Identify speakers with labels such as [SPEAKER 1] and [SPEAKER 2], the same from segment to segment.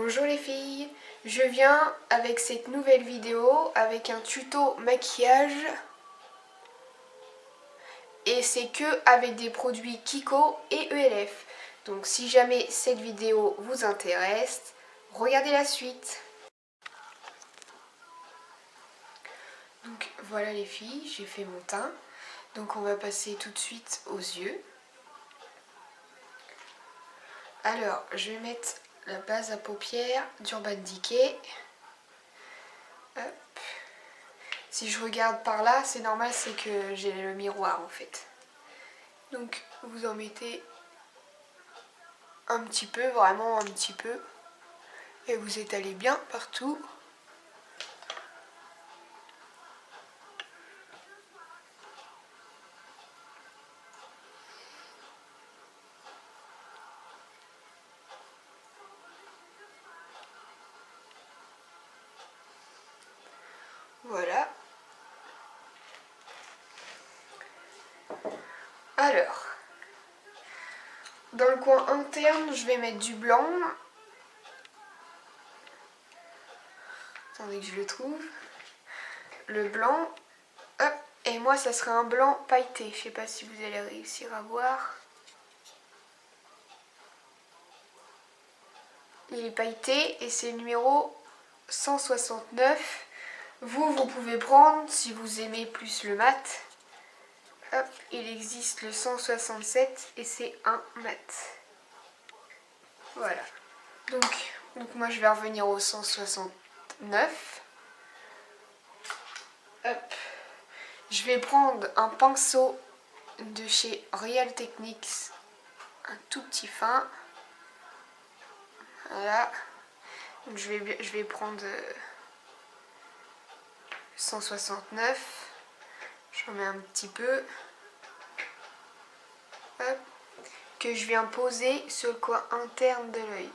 [SPEAKER 1] Bonjour les filles, je viens avec cette nouvelle vidéo avec un tuto maquillage et c'est que avec des produits Kiko et ELF. Donc si jamais cette vidéo vous intéresse, regardez la suite. Donc voilà les filles, j'ai fait mon teint. Donc on va passer tout de suite aux yeux. Alors je vais mettre la base à paupières d'Urban Decay. Hop. Si je regarde par là, c'est normal, c'est que j'ai le miroir en fait. Donc vous en mettez un petit peu, vraiment un petit peu. Et vous étalez bien partout. Voilà. Alors, dans le coin interne, je vais mettre du blanc. Attendez que je le trouve. Le blanc. Hop. Et moi, ça sera un blanc pailleté. Je sais pas si vous allez réussir à voir. Il est pailleté et c'est le numéro 169. Vous pouvez prendre, si vous aimez plus le mat. Hop, il existe le 167 et c'est un mat. Voilà. Donc moi je vais revenir au 169. Hop. Je vais prendre un pinceau de chez Real Techniques, un tout petit fin. Voilà. Donc je vais prendre 169. J'en mets un petit peu. Hop. Que je viens poser sur le coin interne de l'œil.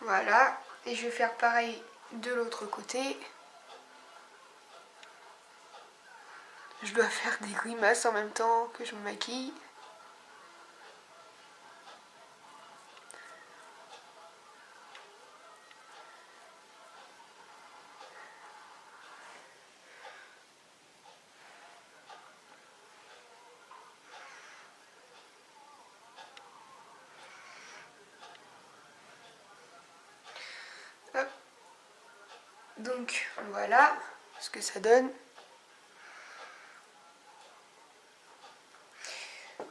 [SPEAKER 1] Voilà, et je vais faire pareil de l'autre côté. Je dois faire des grimaces en même temps que je me maquille. Hop. Donc voilà ce que ça donne.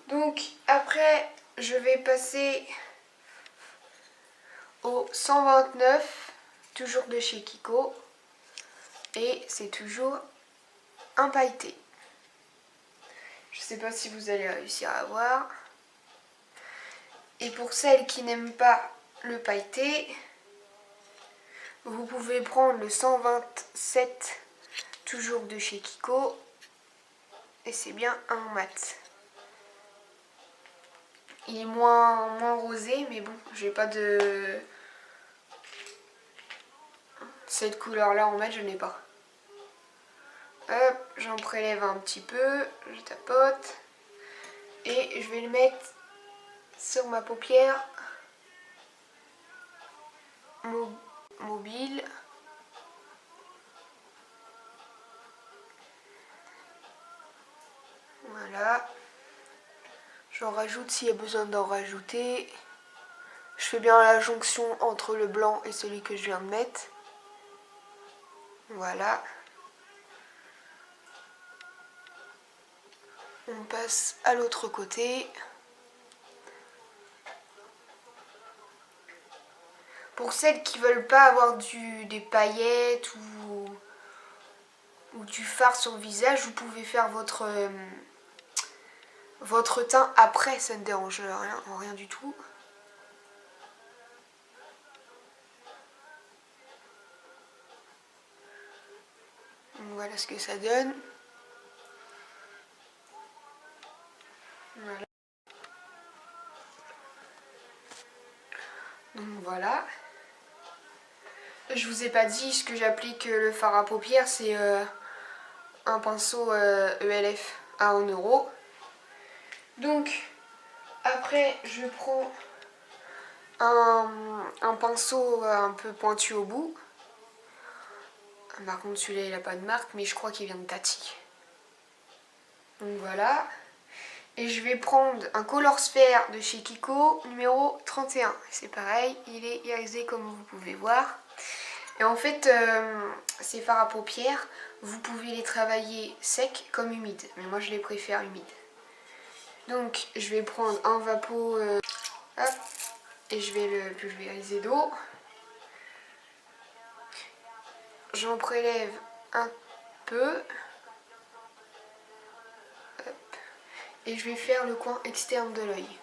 [SPEAKER 1] Donc après je vais passer au 129, toujours de chez Kiko. Et c'est toujours un pailleté. Je sais pas si vous allez réussir à voir. Et pour celles qui n'aiment pas le pailleté, vous pouvez prendre le 127, toujours de chez Kiko. Et c'est bien un mat. Il est moins rosé, mais bon, j'ai pas de... Cette couleur-là en mat, je n'ai pas. Hop, j'en prélève un petit peu, je tapote. Et je vais le mettre sur ma paupière mobile. Voilà. J'en rajoute s'il y a besoin d'en rajouter. Je fais bien la jonction entre le blanc et celui que je viens de mettre. Voilà. On passe à l'autre côté. Pour celles qui veulent pas avoir des paillettes ou du fard sur le visage, vous pouvez faire votre teint après, ça ne dérange rien du tout. Donc voilà ce que ça donne. Voilà. Donc voilà. Je vous ai pas dit ce que j'applique le fard à paupières, c'est un pinceau ELF à 1 €. Donc après je prends un pinceau un peu pointu au bout. Par contre celui-là il n'a pas de marque mais je crois qu'il vient de Tati. Donc voilà. Et je vais prendre un Color Sphere de chez Kiko numéro 31. C'est pareil, il est irisé comme vous pouvez voir. Et en fait, ces fards à paupières, vous pouvez les travailler secs comme humides. Mais moi, je les préfère humides. Donc, je vais prendre un Vapo hop, et je vais le pulvériser d'eau. J'en prélève un peu. Hop, et je vais faire le coin externe de l'œil.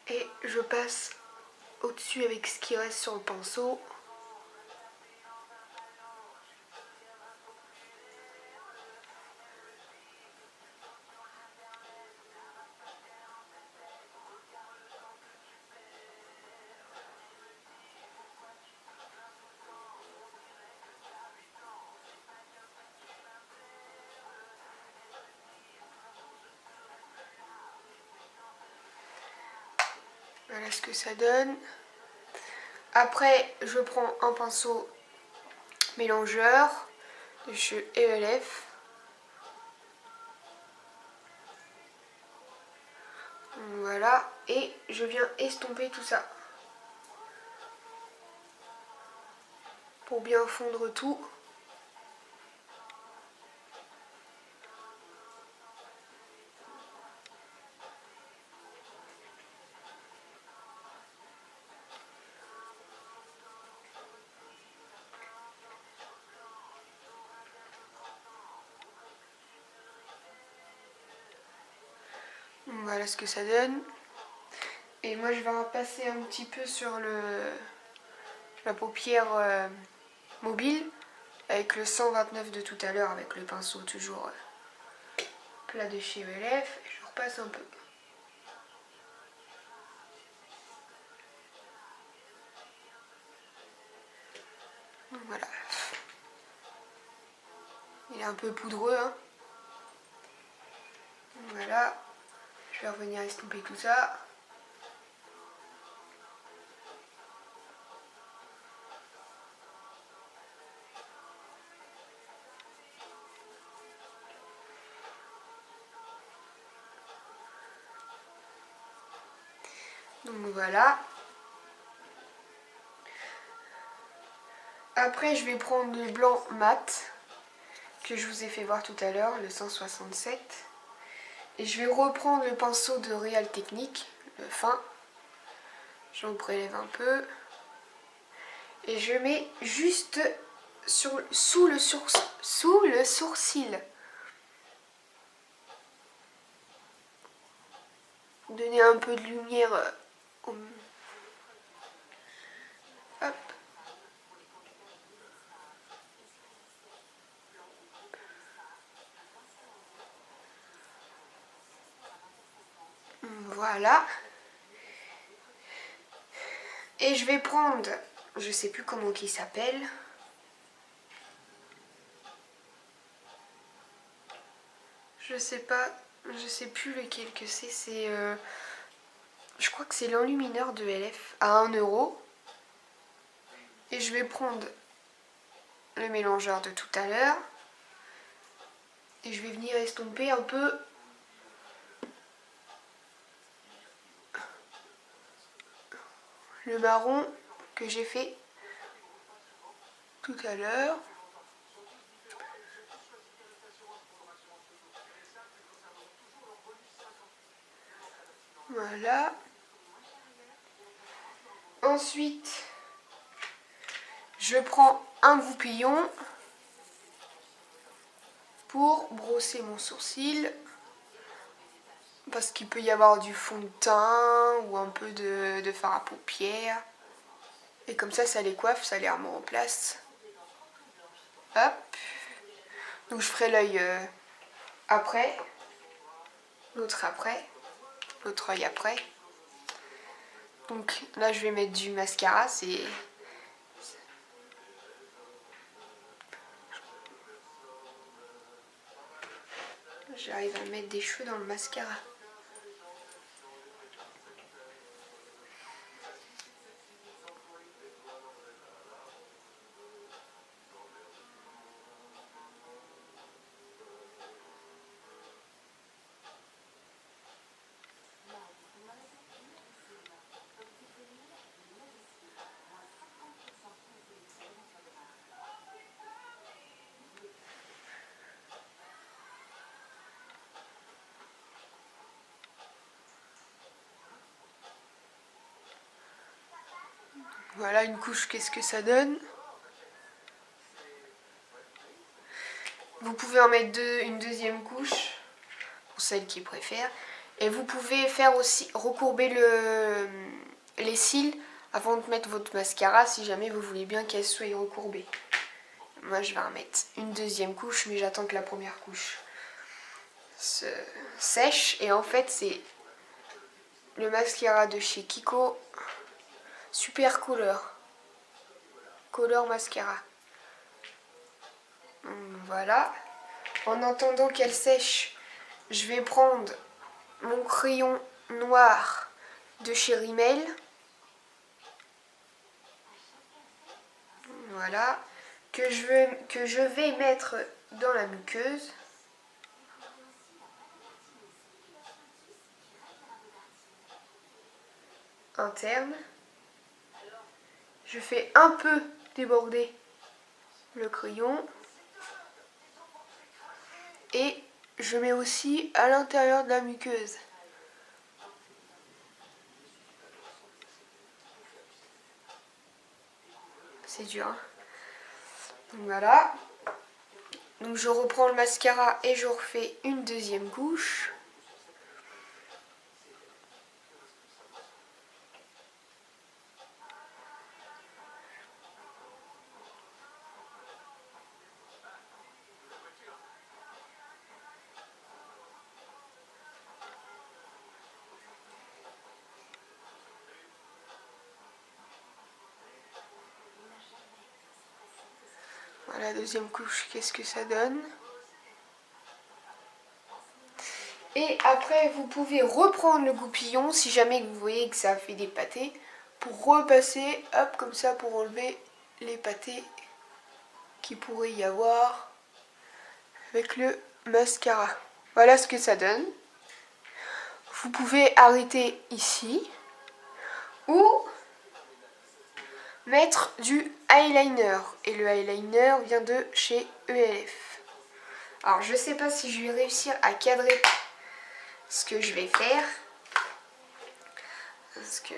[SPEAKER 1] Et je passe au-dessus avec ce qui reste sur le pinceau. Voilà ce que ça donne. Après, je prends un pinceau mélangeur de chez ELF. Voilà, et je viens estomper tout ça pour bien fondre tout. Voilà ce que ça donne. Et moi je vais en passer un petit peu sur la paupière mobile avec le 129 de tout à l'heure avec le pinceau toujours plat de chez ELF. Et je repasse un peu. Voilà. Il est un peu poudreux, hein. Voilà. Je vais revenir estomper tout ça. Donc voilà. Après je vais prendre le blanc mat que je vous ai fait voir tout à l'heure, le 167. Et je vais reprendre le pinceau de Real Technique, le fin. J'en prélève un peu. Et je mets juste sous le sourcil. Donner un peu de lumière. Hop. Voilà. Et je vais prendre, je sais plus comment il s'appelle. Je sais pas, je sais plus lequel que c'est. Je crois que c'est l'enlumineur de LF à 1 €. Et je vais prendre le mélangeur de tout à l'heure. Et je vais venir estomper un peu le marron que j'ai fait tout à l'heure. Voilà. Ensuite, je prends un goupillon pour brosser mon sourcil. Parce qu'il peut y avoir du fond de teint ou un peu de fard à paupières. Et comme ça les coiffe, ça les remet en place. Hop. Donc je ferai l'œil après. L'autre après. L'autre œil après. Donc là je vais mettre du mascara. J'arrive à mettre des cheveux dans le mascara. Voilà une couche, qu'est-ce que ça donne? Vous pouvez en mettre une deuxième couche, pour celles qui préfèrent. Et vous pouvez faire aussi recourber les cils avant de mettre votre mascara si jamais vous voulez bien qu'elle soit recourbée. Moi je vais en mettre une deuxième couche, mais j'attends que la première couche se sèche. Et en fait c'est le mascara de chez Kiko Super Color Mascara. Voilà. En attendant qu'elle sèche, je vais prendre mon crayon noir de chez Rimmel. Voilà. Que je vais mettre dans la muqueuse. Interne. Je fais un peu déborder le crayon. Et je mets aussi à l'intérieur de la muqueuse. C'est dur, hein. Donc voilà. Donc je reprends le mascara et je refais une deuxième couche. Voilà, deuxième couche, qu'est-ce que ça donne? Et après, vous pouvez reprendre le goupillon si jamais vous voyez que ça fait des pâtés, pour repasser, hop, comme ça, pour enlever les pâtés qu'il pourrait y avoir avec le mascara. Voilà ce que ça donne. Vous pouvez arrêter ici ou mettre du eyeliner. Et le eyeliner vient de chez ELF. Alors je sais pas si je vais réussir à cadrer ce que je vais faire. Parce que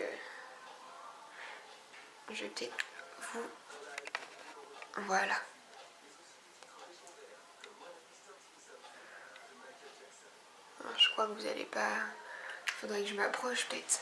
[SPEAKER 1] je vais peut-être vous... Voilà. Alors, je crois que vous n'allez pas... Faudrait que je m'approche peut-être.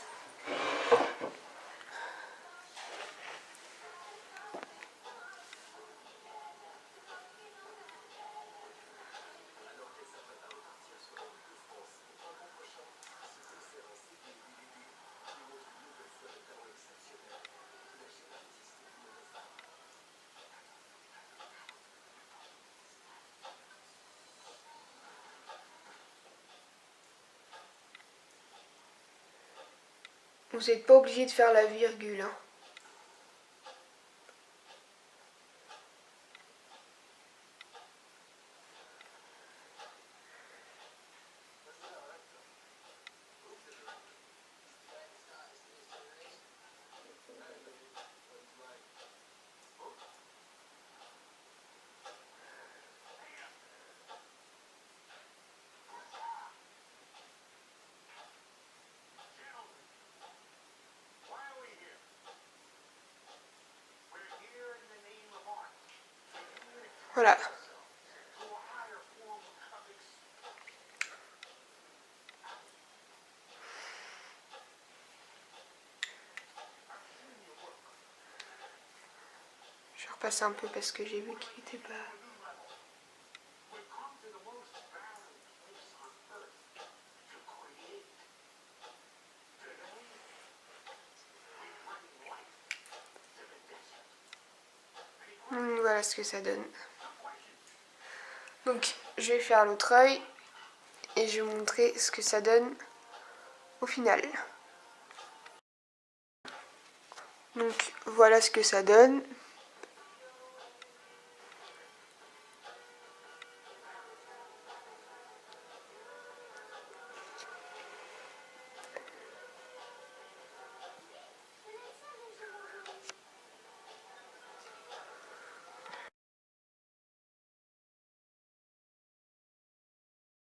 [SPEAKER 1] Vous n'êtes pas obligé de faire la virgule, hein. Voilà. Je vais repasser un peu parce que j'ai vu qu'il était pas... Voilà ce que ça donne. Donc je vais faire l'autre œil et je vais vous montrer ce que ça donne au final. Donc voilà ce que ça donne.